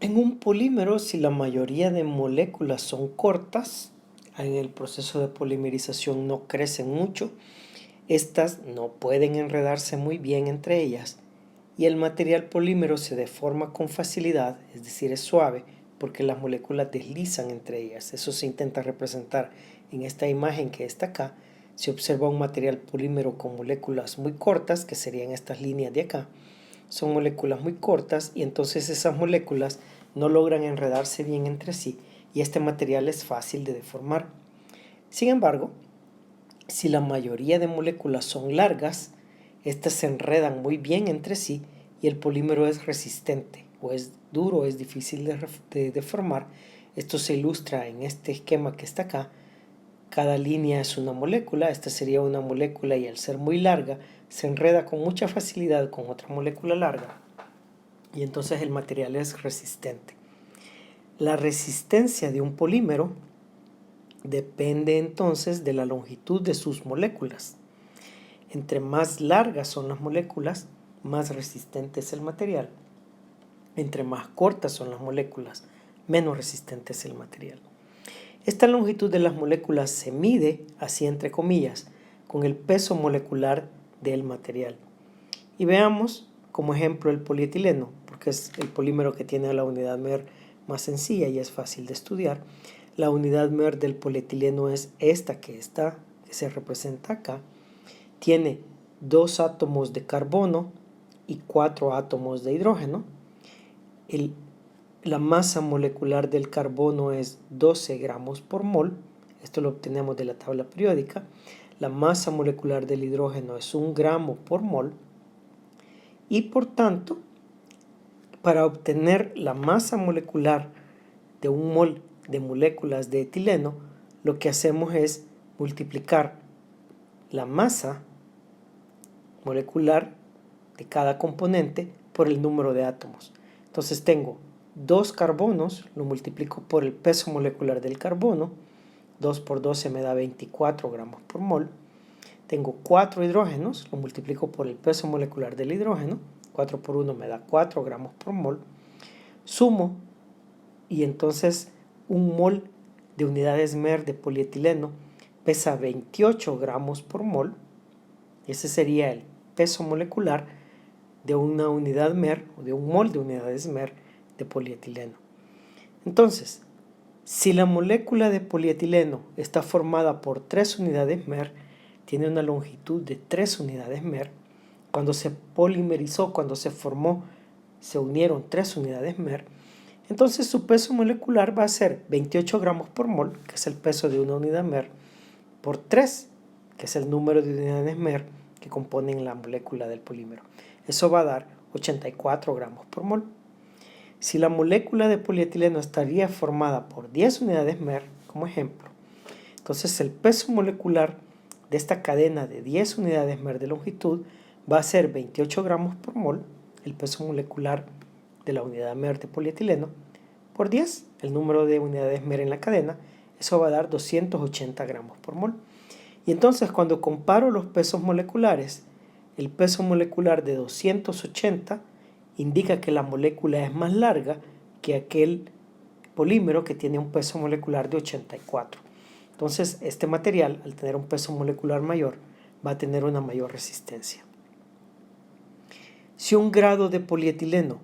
En un polímero, si la mayoría de moléculas son cortas, en el proceso de polimerización no crecen mucho, estas no pueden enredarse muy bien entre ellas y el material polímero se deforma con facilidad, es decir, es suave, porque las moléculas deslizan entre ellas. Eso se intenta representar en esta imagen que está acá. Se observa un material polímero con moléculas muy cortas, que serían estas líneas de acá. Son moléculas muy cortas y entonces esas moléculas no logran enredarse bien entre sí y este material es fácil de deformar. Sin embargo, si la mayoría de moléculas son largas, estas se enredan muy bien entre sí y el polímero es resistente o es duro, es difícil de deformar. Esto se ilustra en este esquema que está acá. Cada línea es una molécula, esta sería una molécula y al ser muy larga se enreda con mucha facilidad con otra molécula larga y entonces el material es resistente. La resistencia de un polímero depende entonces de la longitud de sus moléculas. Entre más largas son las moléculas, más resistente es el material. Entre más cortas son las moléculas, menos resistente es el material. Esta longitud de las moléculas se mide, así entre comillas, con el peso molecular del material. Y veamos como ejemplo el polietileno, porque es el polímero que tiene la unidad MER más sencilla y es fácil de estudiar. La unidad MER del polietileno es esta que se representa acá. Tiene 2 átomos de carbono y 4 átomos de hidrógeno. La masa molecular del carbono es 12 gramos por mol. Esto lo obtenemos de la tabla periódica. La masa molecular del hidrógeno es 1 gramo por mol. Y por tanto, para obtener la masa molecular de 1 mol de moléculas de etileno, lo que hacemos es multiplicar la masa molecular de cada componente por el número de átomos. Entonces tengo 2 carbonos, lo multiplico por el peso molecular del carbono, 2 por 12 me da 24 gramos por mol. Tengo 4 hidrógenos, lo multiplico por el peso molecular del hidrógeno, 4 por 1 me da 4 gramos por mol. Sumo y entonces 1 mol de unidades MER de polietileno pesa 28 gramos por mol. Ese sería el peso molecular de una unidad MER o de 1 mol de unidades MER de polietileno. Entonces, si la molécula de polietileno está formada por 3 unidades MER, tiene una longitud de 3 unidades MER, cuando se polimerizó, cuando se formó, se unieron 3 unidades MER, entonces su peso molecular va a ser 28 gramos por mol, que es el peso de una unidad MER, por 3, que es el número de unidades MER que componen la molécula del polímero. Eso va a dar 84 gramos por mol. Si la molécula de polietileno estaría formada por 10 unidades MER, como ejemplo, entonces el peso molecular de esta cadena de 10 unidades MER de longitud va a ser 28 gramos por mol, el peso molecular de la unidad MER de polietileno, por 10, el número de unidades MER en la cadena, eso va a dar 280 gramos por mol. Y entonces cuando comparo los pesos moleculares, el peso molecular de 280 indica que la molécula es más larga que aquel polímero que tiene un peso molecular de 84. Entonces, este material, al tener un peso molecular mayor, va a tener una mayor resistencia. Si un grado de polietileno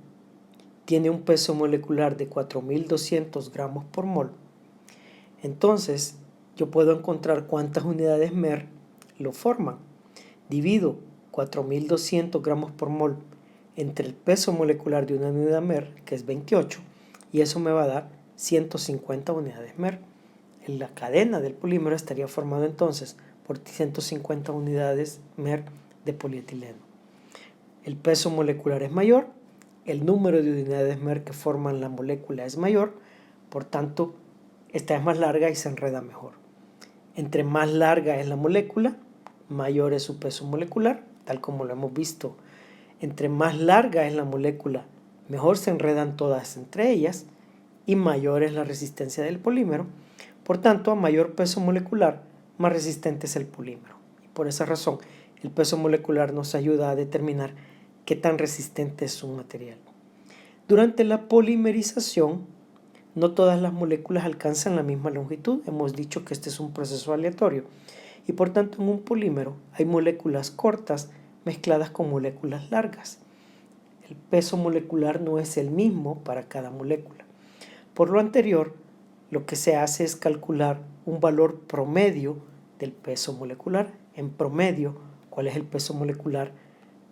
tiene un peso molecular de 4200 gramos por mol, entonces yo puedo encontrar cuántas unidades MER lo forman. Divido 4200 gramos por mol entre el peso molecular de una unidad MER, que es 28, y eso me va a dar 150 unidades MER. En la cadena del polímero estaría formado entonces por 150 unidades MER de polietileno. El peso molecular es mayor, el número de unidades MER que forman la molécula es mayor, por tanto, esta es más larga y se enreda mejor. Entre más larga es la molécula, mayor es su peso molecular, tal como lo hemos visto. Entre más larga es la molécula, mejor se enredan todas entre ellas y mayor es la resistencia del polímero. Por tanto, a mayor peso molecular, más resistente es el polímero. Y por esa razón, el peso molecular nos ayuda a determinar qué tan resistente es un material. Durante la polimerización, no todas las moléculas alcanzan la misma longitud. Hemos dicho que este es un proceso aleatorio y por tanto en un polímero hay moléculas cortas mezcladas con moléculas largas. El peso molecular no es el mismo para cada molécula. Por lo anterior, lo que se hace es calcular un valor promedio del peso molecular. En promedio, ¿cuál es el peso molecular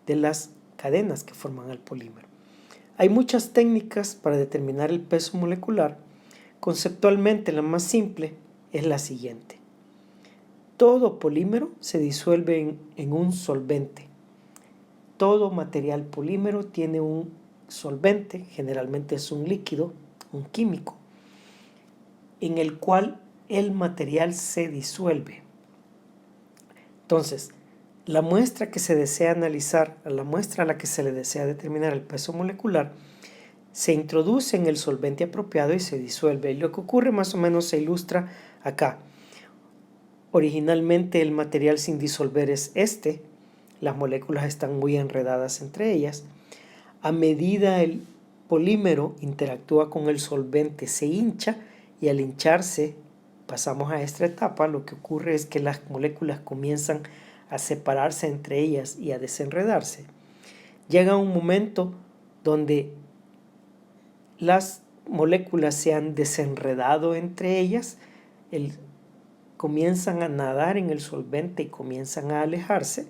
de las cadenas que forman el polímero? Hay muchas técnicas para determinar el peso molecular. Conceptualmente, la más simple es la siguiente. Todo polímero se disuelve en un solvente. Todo material polímero tiene un solvente, generalmente es un líquido, un químico, en el cual el material se disuelve. Entonces, la muestra que se desea analizar, la muestra a la que se le desea determinar el peso molecular, se introduce en el solvente apropiado y se disuelve. Y lo que ocurre más o menos se ilustra acá. Originalmente el material sin disolver es este. Las moléculas están muy enredadas entre ellas. A medida el polímero interactúa con el solvente, se hincha y al hincharse pasamos a esta etapa. Lo que ocurre es que las moléculas comienzan a separarse entre ellas y a desenredarse. Llega un momento donde las moléculas se han desenredado entre ellas, comienzan a nadar en el solvente y comienzan a alejarse.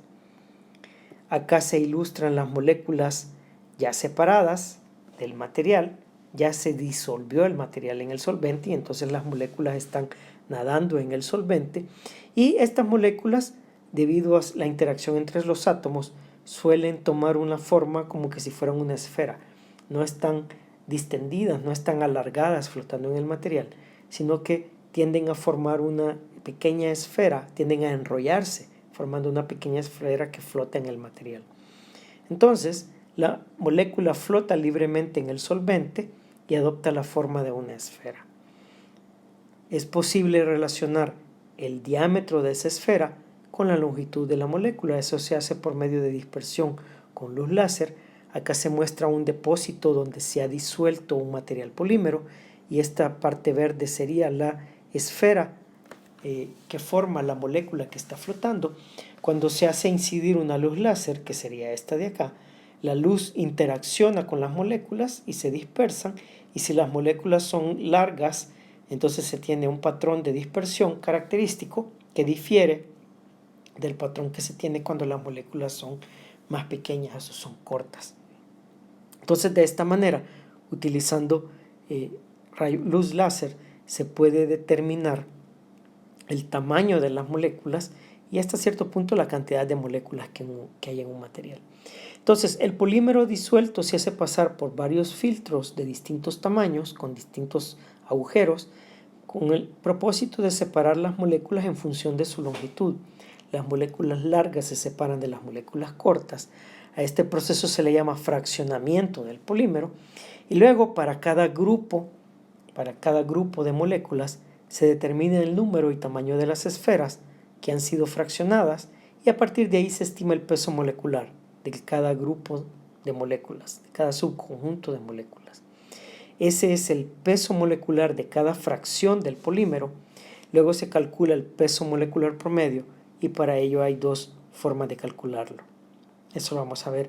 Acá se ilustran las moléculas ya separadas del material, ya se disolvió el material en el solvente y entonces las moléculas están nadando en el solvente y estas moléculas, debido a la interacción entre los átomos, suelen tomar una forma como que si fueran una esfera. No están distendidas, no están alargadas flotando en el material, sino que tienden a formar una pequeña esfera, tienden a enrollarse, formando una pequeña esfera que flota en el material. Entonces, la molécula flota libremente en el solvente y adopta la forma de una esfera. Es posible relacionar el diámetro de esa esfera con la longitud de la molécula. Eso se hace por medio de dispersión con luz láser. Acá se muestra un depósito donde se ha disuelto un material polímero y esta parte verde sería la esfera que forma la molécula que está flotando. Cuando se hace incidir una luz láser, que sería esta de acá, la luz interacciona con las moléculas y se dispersan, y si las moléculas son largas, entonces se tiene un patrón de dispersión característico que difiere del patrón que se tiene cuando las moléculas son más pequeñas o son cortas. Entonces, de esta manera, utilizando luz láser, se puede determinar el tamaño de las moléculas y hasta cierto punto la cantidad de moléculas que hay en un material. Entonces, el polímero disuelto se hace pasar por varios filtros de distintos tamaños, con distintos agujeros, con el propósito de separar las moléculas en función de su longitud. Las moléculas largas se separan de las moléculas cortas. A este proceso se le llama fraccionamiento del polímero. Y luego, para cada grupo de moléculas, se determina el número y tamaño de las esferas que han sido fraccionadas y a partir de ahí se estima el peso molecular de cada grupo de moléculas, de cada subconjunto de moléculas. Ese es el peso molecular de cada fracción del polímero. Luego se calcula el peso molecular promedio y para ello hay dos formas de calcularlo. Eso lo vamos a ver